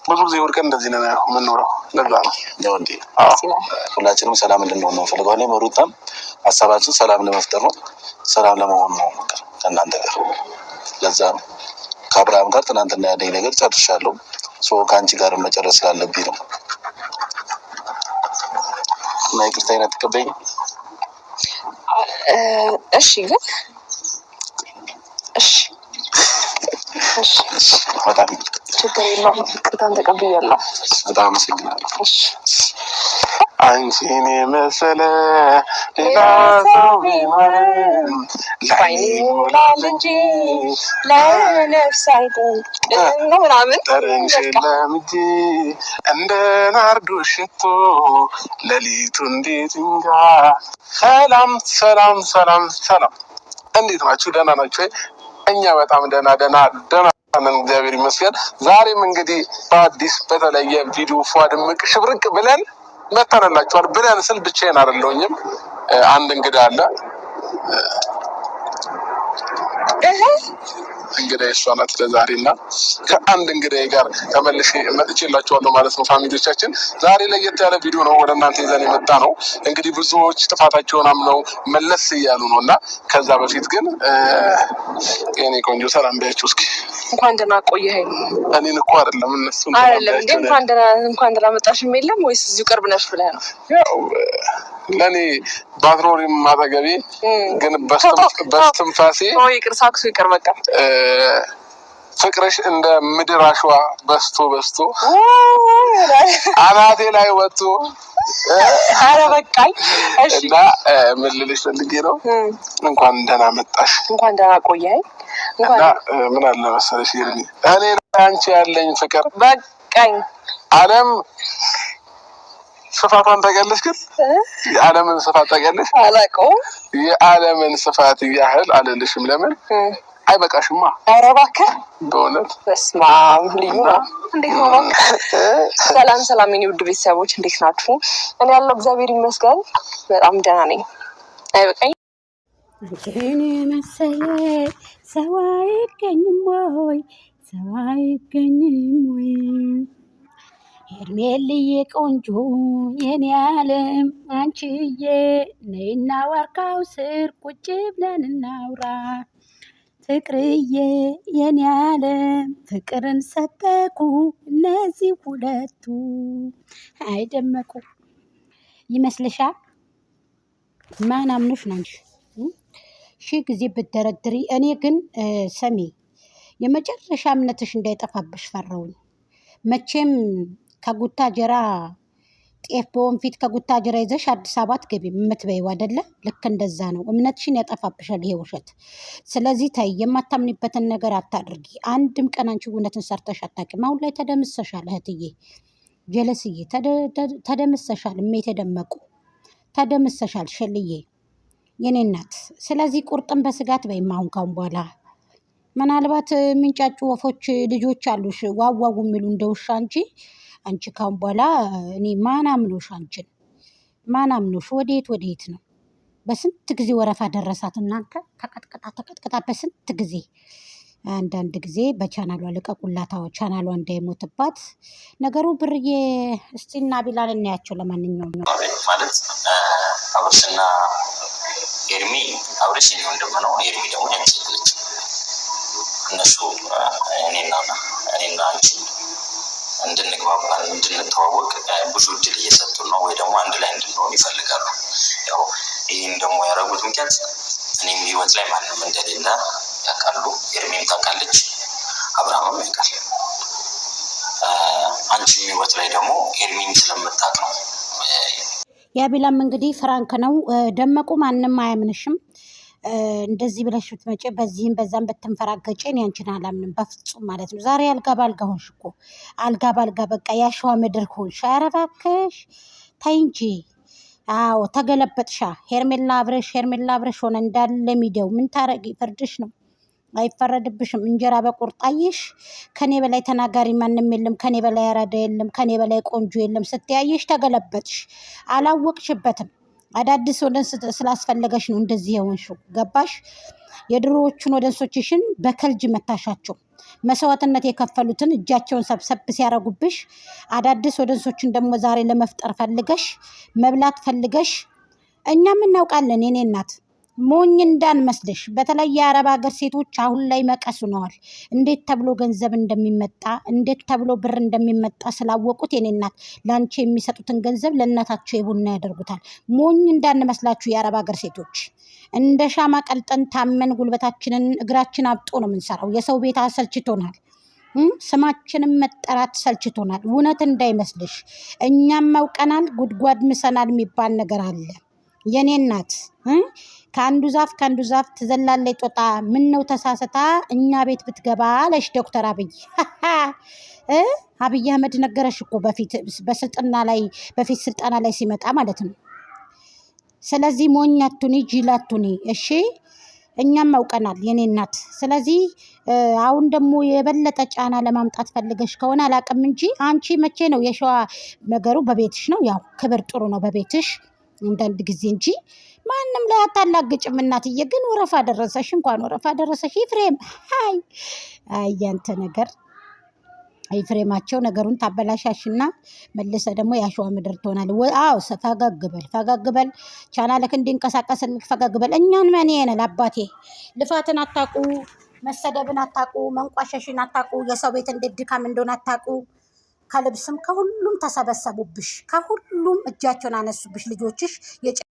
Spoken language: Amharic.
ብዙ ጊዜ ወድቀን እንደዚህ ነው የምንኖረው። ለዛ ነው ያው እንዴ ሁላችንም ሰላም እንድንሆን ነው ፈልገው ነው። መሩታም ሀሳባችን ሰላም ለመፍጠር ነው፣ ሰላም ለመሆን ነው ከእናንተ ጋር። ለዛ ነው ከአብርሃም ጋር ትናንትና ያለኝ ነገር ጨርሻለሁ። ከአንቺ ጋር መጨረስ ስላለብኝ ነው። እና ይቅርታ አይነት ተቀበይኝ እሺ። ግን እሺ በጣም ችግር የለውም። ይቅርታን ተቀብያለሁ። በጣም አመሰግናለሁ። አንቺን የመሰለ ሌላ ሰው ቢኖርም ባይኔ ይሞላል እንጂ ለነፍስ አይደለም ምናምን ጠረንሽን ለምጄ እንደ ናርዶ ሽቶ ሌሊቱ እንዴት እንጋ። ሰላም ሰላም ሰላም ሰላም፣ እንዴት ናችሁ? ደህና ናችሁ? እኛ በጣም ደህና ነን፣ እግዚአብሔር ይመስገን። ዛሬም እንግዲህ በአዲስ በተለየ ቪዲዮ ፏ ድምቅ ሽብርቅ ብለን መተንላችኋል። ብለን ስል ብቻዬን አይደለሁኝም፣ አንድ እንግዳ አለ። እንግዳ እሷ ናት ለዛሬ እና ከአንድ እንግዳዬ ጋር ተመልሼ መጥቼላችኋለሁ ማለት ነው። ፋሚሊዎቻችን ዛሬ ለየት ያለ ቪዲዮ ነው ወደ እናንተ ይዘን የመጣ ነው። እንግዲህ ብዙዎች ጥፋታቸውን አምነው መለስ እያሉ ነው እና ከዛ በፊት ግን የኔ ቆንጆ ሰላም ቢያችሁ እስኪ። እንኳን ደህና ቆየኸኝ። እኔን እኮ አይደለም እነሱ አይደለም እንዴ? እንኳን ደህና መጣሽም የለም ወይስ እዚሁ ቅርብ ነሽ ብለህ ነው? ያው ለኔ ባትኖሪም አጠገቤ ግን በስትንፋሴ ይቅር ሳክሱ ይቅር በቃ ፍቅርሽ እንደ ምድር አሸዋ በስቶ አናቴ ላይ ወጥቶ ኧረ በቃኝ። እሺ እና ምን ልልሽ ፈልጌ ነው፣ እንኳን ደህና መጣሽ። እንኳን ደህና ቆየኸኝ። እና ምን አለ መሰለሽ ይርኒ፣ እኔ አንቺ ያለኝ ፍቅር በቃኝ። ዓለም ስፋቷን ታውቂያለሽ? ግን የዓለምን ስፋት ታውቂያለሽ? አላውቀውም። የዓለምን ስፋት ያህል አልልሽም። ለምን አይበቃሽማ? ኧረ እባክህ በእውነት በስመ አብ ልዩ ነው። እንዴት ነው? ሰላም ሰላም፣ የኔ ውድ ቤተሰቦች እንዴት ናችሁ? እኔ ያለው እግዚአብሔር ይመስገን በጣም ደህና ነኝ። አይበቃኝ። አንቺን የመሰለ ሰው አይገኝም ወይ? ሰው አይገኝም ወይ? ሄርሜልዬ ቆንጆ የኔ ዓለም አንቺዬ ነይና ዋርካው ስር ቁጭ ብለን እናውራ። ፍቅርዬ የኔ ዓለም ፍቅርን ሰበኩ እነዚህ ሁለቱ አይደመቁ ይመስልሻል? ማን አምኖሽ ነው እንጂ ሺህ ጊዜ ብትደረድሪ። እኔ ግን ሰሚ የመጨረሻ እምነትሽ እንዳይጠፋብሽ ፈራውኝ። መቼም ከጉታጀራ ጤፍ በወንፊት ከጉታጀራ ይዘሽ አዲስ አበባ አትገቢም የምትበይው አይደለ? ልክ እንደዛ ነው። እምነትሽን ያጠፋብሻል ይሄ ውሸት። ስለዚህ ታይ፣ የማታምኒበትን ነገር አታድርጊ። አንድም ቀን አንቺ እውነትን ሰርተሽ አታውቂም። አሁን ላይ ተደምሰሻል እህትዬ፣ ጀለስዬ ተደምሰሻል። እሜት የደመቁ ተደምሰሻል። ሸልዬ የኔ እናት። ስለዚህ ቁርጥን በስጋት በይም። አሁን ካሁን በኋላ ምናልባት የሚንጫጩ ወፎች ልጆች አሉሽ ዋዋው የሚሉ እንደ ውሻ እንጂ አንቺ ካሁን በኋላ እኔ ማን አምኖሽ? አንቺን ማን አምኖሽ? ወዴት ነው? በስንት ጊዜ ወረፋ ደረሳት እናንተ። ተቀጥቅጣ በስንት ጊዜ። አንዳንድ ጊዜ በቻናሏ ልቀቁላታው፣ ቻናሏ እንዳይሞትባት ነገሩ። ብርዬ እስቲና ቢላል እናያቸው። ለማንኛውም ነው ማለት አብርሽና ኤርሚ፣ አብርሽ የኔ ወንድም ነው፣ ኤርሚ ደግሞ ያንቺ ልጅ። እነሱ እኔና አንቺ እንድንግባባ እንድንተዋወቅ ብዙ እድል እየሰጡን ነው፣ ወይ ደግሞ አንድ ላይ እንድንሆን ይፈልጋሉ። ያው ይህን ደግሞ ያደረጉት ምክንያት እኔም ህይወት ላይ ማንም እንደሌለ ያውቃሉ። ኤርሚም ታውቃለች፣ አብርሃምም ያውቃል። አንቺም ህይወት ላይ ደግሞ ኤርሚም ስለምታውቅ ነው። ያቢላም እንግዲህ ፍራንክ ነው። ደመቁ ማንም አያምንሽም። እንደዚህ ብለሽ ብትመጪ በዚህም በዛም ብትንፈራገጪ እኔ አንቺን አላምንም በፍጹም ማለት ነው። ዛሬ አልጋ ባልጋ ሆንሽ እኮ፣ አልጋ ባልጋ በቃ ያሸዋ ምድር ሆንሽ። ኧረ እባክሽ ተይ እንጂ። አዎ ተገለበጥሻ። ሄርሜላ አብረሽ ሆነ እንዳለ ሚዲያው። ምን ታረጊ? ፍርድሽ ነው፣ አይፈረድብሽም። እንጀራ በቁርጣይሽ። ከኔ በላይ ተናጋሪ ማንም የለም፣ ከኔ በላይ ያራዳ የለም፣ ከኔ በላይ ቆንጆ የለም ስትያይሽ ተገለበጥሽ። አላወቅሽበትም። አዳዲስ ወደንስ ስላስፈለገሽ ነው እንደዚህ የሆንሽው። ገባሽ? የድሮዎቹን ወደንሶችሽን በከልጅ መታሻቸው። መስዋዕትነት የከፈሉትን እጃቸውን ሰብሰብ ሲያረጉብሽ አዳዲስ ወደንሶችን ደግሞ ዛሬ ለመፍጠር ፈልገሽ መብላት ፈልገሽ እኛም እናውቃለን። የኔ እናት ሞኝ እንዳንመስልሽ። በተለይ የአረብ ሀገር ሴቶች አሁን ላይ መቀስ ሆነዋል። እንዴት ተብሎ ገንዘብ እንደሚመጣ እንዴት ተብሎ ብር እንደሚመጣ ስላወቁት የኔ እናት ለአንቺ የሚሰጡትን ገንዘብ ለእናታቸው የቡና ያደርጉታል። ሞኝ እንዳንመስላችሁ የአረብ ሀገር ሴቶች። እንደ ሻማ ቀልጠን ታመን ጉልበታችንን እግራችን አብጦ ነው የምንሰራው። የሰው ቤት አሰልችቶናል። ስማችንም መጠራት ሰልችቶናል። እውነት እንዳይመስልሽ እኛም አውቀናል። ጉድጓድ ምሰናል የሚባል ነገር አለ የኔ እናት። ከአንዱ ዛፍ ትዘላለች ጦጣ። ምን ነው ተሳስታ እኛ ቤት ብትገባ አለሽ ዶክተር አብይ። አብይ አህመድ ነገረሽ እኮ በፊት ስልጠና ላይ ሲመጣ ማለት ነው። ስለዚህ ሞኝ አቱኒ ጅል አቱኒ። እሺ እኛም አውቀናል የኔ እናት። ስለዚህ አሁን ደግሞ የበለጠ ጫና ለማምጣት ፈልገሽ ከሆነ አላቅም እንጂ አንቺ መቼ ነው የሸዋ ነገሩ? በቤትሽ ነው። ያው ክብር ጥሩ ነው በቤትሽ አንዳንድ ጊዜ እንጂ ማንም ላይ አታላግጭም። እናትዬ ግን ወረፋ ደረሰሽ፣ እንኳን ወረፋ ደረሰሽ። ኤፍሬም ያንተ ነገር ኤፍሬማቸው ነገሩን ታበላሻሽና መልሰ ደግሞ ያሸዋ ምድር ትሆናል። አዎ ፈገግ በል ቻናልክ እንዲንቀሳቀስልክ ፈገግ በል። እኛን ምን ይሄናል አባቴ? ልፋትን አታቁ፣ መሰደብን አታቁ፣ መንቋሸሽን አታቁ፣ የሰው ቤት እንዴት ድካም እንደሆነ አታቁ። ከልብስም ከሁሉም ተሰበሰቡብሽ፣ ከሁሉም እጃቸውን አነሱብሽ ልጆችሽ።